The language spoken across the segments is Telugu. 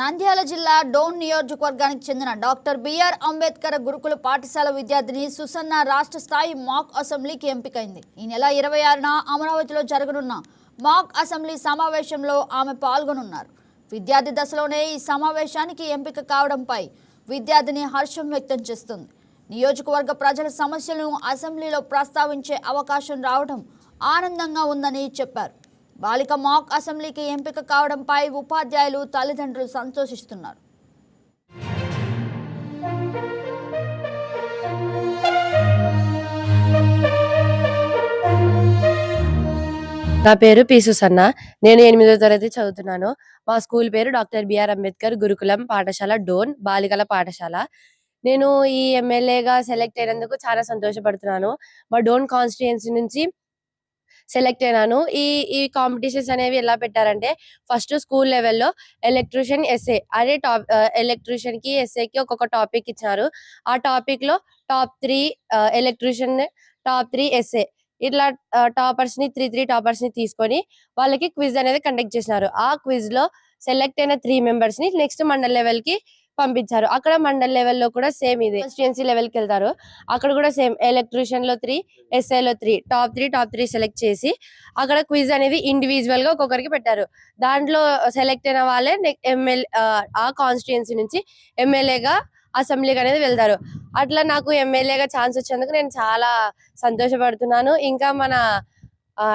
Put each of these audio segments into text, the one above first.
నంద్యాల జిల్లా డోన్ నియోజకవర్గానికి చెందిన డాక్టర్ బిఆర్ అంబేద్కర్ గురుకుల పాఠశాల విద్యార్థిని సుసన్న రాష్ట్ర స్థాయి మాక్ అసెంబ్లీకి ఎంపికైంది. ఈ నెల 26న అమరావతిలో జరగనున్న మాక్ అసెంబ్లీ సమావేశంలో ఆమె పాల్గొనున్నారు. విద్యార్థి దశలోనే ఈ సమావేశానికి ఎంపిక కావడంపై విద్యార్థిని హర్షం వ్యక్తం చేస్తుంది. నియోజకవర్గ ప్రజల సమస్యలను అసెంబ్లీలో ప్రస్తావించే అవకాశం రావడం ఆనందంగా ఉందని చెప్పారు. బాలిక మాక్ అసెంబ్లీకి ఎంపిక కావడంపై ఉపాధ్యాయులు తల్లిదండ్రులు సంతోషిస్తున్నారు. నా పేరు పి సుసన్న. నేను 8వ తరగతి చదువుతున్నాను. మా స్కూల్ పేరు డాక్టర్ బిఆర్ అంబేద్కర్ గురుకులం పాఠశాల డోన్ బాలికల పాఠశాల. నేను ఈ ఎమ్మెల్యేగా సెలెక్ట్ అయినందుకు చాలా సంతోషపడుతున్నాను. మా డోన్ కాన్స్టిట్యుయెన్సీ నుంచి సెలెక్ట్ అయినాను. ఈ కాంపిటీషన్స్ అనేవి ఎలా పెట్టారంటే, ఫస్ట్ స్కూల్ లెవెల్లో ఎలక్ట్రీషియన్ ఎస్ఏ అనే ఎలక్ట్రీషియన్ కి ఎస్ఏకి ఒక్కొక్క టాపిక్ ఇచ్చారు. ఆ టాపిక్ లో టాప్ 3 ఎలక్ట్రీషియన్, టాప్ 3 ఎస్ఏ ఇట్లా టాపర్స్ ని 3 టాపర్స్ ని తీసుకొని వాళ్ళకి క్విజ్ అనేది కండక్ట్ చేసినారు. ఆ క్విజ్ లో సెలెక్ట్ అయిన 3 మెంబర్స్ ని నెక్స్ట్ మండల్ లెవెల్ కి పంపించారు. అక్కడ మండల్ లెవెల్లో కూడా సేమ్ ఇదే కాన్స్టిట్యుయెన్సీ లెవెల్ కి వెళ్తారు. అక్కడ కూడా సేమ్ ఎలక్ట్రీషియన్ లో 3, ఎస్ఐ లో 3, టాప్ 3 సెలెక్ట్ చేసి అక్కడ క్విజ్ అనేది ఇండివిజువల్ గా ఒక్కొక్కరికి పెట్టారు. దాంట్లో సెలెక్ట్ అయిన వాళ్ళే ఆ కాన్స్టిట్యుయెన్సీ నుంచి ఎమ్మెల్యేగా అసెంబ్లీకి అనేది వెళ్తారు. అట్లా నాకు ఎమ్మెల్యేగా ఛాన్స్ వచ్చినందుకు నేను చాలా సంతోషపడుతున్నాను. ఇంకా మన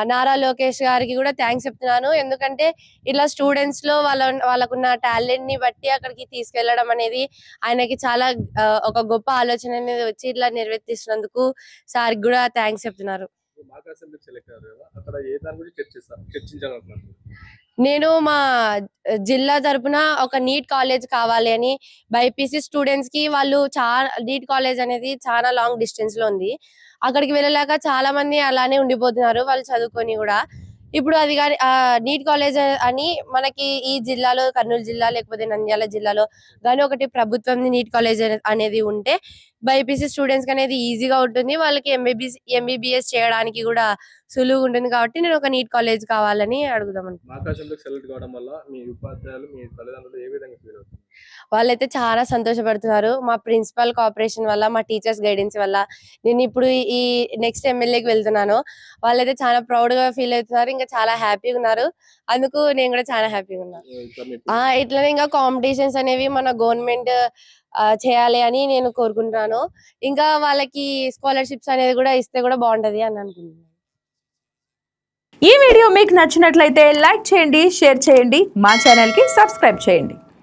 నారా లోకేష్ గారికి కూడా థ్యాంక్స్ చెప్తున్నాను. ఎందుకంటే ఇట్లా స్టూడెంట్స్ లో వాళ్ళకున్న టాలెంట్ ని బట్టి అక్కడికి తీసుకెళ్లడం అనేది ఆయనకి చాలా ఒక గొప్ప ఆలోచన అనేది వచ్చి ఇట్లా నిర్వర్తిస్తున్నందుకు సార్ కూడా థ్యాంక్స్ చెప్తున్నారు. నేను మా జిల్లా తరపున ఒక నీట్ కాలేజ్ కావాలి అని బైపీసీ స్టూడెంట్స్ కి వాళ్ళు చాలా నీట్ కాలేజ్ అనేది చాలా లాంగ్ డిస్టెన్స్ లో ఉంది. అక్కడికి వెళ్ళలేక చాలా మంది అలానే ఉండిపోతున్నారు వాళ్ళు చదువుకొని కూడా. ఇప్పుడు అది కానీ నీట్ కాలేజ్ అని మనకి ఈ జిల్లాలో కర్నూలు జిల్లా లేకపోతే నంద్యాల జిల్లాలో కానీ ఒకటి ప్రభుత్వం నీట్ కాలేజ్ అనేది ఉంటే బైపీసీ స్టూడెంట్స్ అనేది ఈజీగా ఉంటుంది. వాళ్ళకి ఎంబీబీఎస్ చేయడానికి కూడా సులువుగా ఉంటుంది. కాబట్టి నేను ఒక నీట్ కాలేజ్ కావాలని అడుగుదాం. వాళ్ళైతే చాలా సంతోషపడుతున్నారు. మా ప్రిన్సిపల్ కోఆపరేషన్ వల్ల, మా టీచర్స్ గైడెన్స్ వల్ల నేను ఇప్పుడు ఈ నెక్స్ట్ ఎమ్మెల్యేకి వెళ్తున్నాను. వాళ్ళైతే చాలా ప్రౌడ్ గా ఫీల్ అవుతున్నారు. ఇంకా చాలా హ్యాపీగా ఉన్నారు. అందుకు నేను కూడా చాలా హ్యాపీగా ఉన్నాను. ఇట్లనే ఇంకా కాంపిటీషన్స్ అనేవి మన గవర్నమెంట్ చేయాలి అని నేను కోరుకుంటున్నాను. ఇంకా వాళ్ళకి స్కాలర్షిప్స్ అనేది కూడా ఇస్తే కూడా బాగుంటది అని అనుకుంటున్నాను. ఈ వీడియో మీకు నచ్చినట్లయితే లైక్ చేయండి, షేర్ చేయండి, మా ఛానల్ కి సబ్స్క్రైబ్ చేయండి.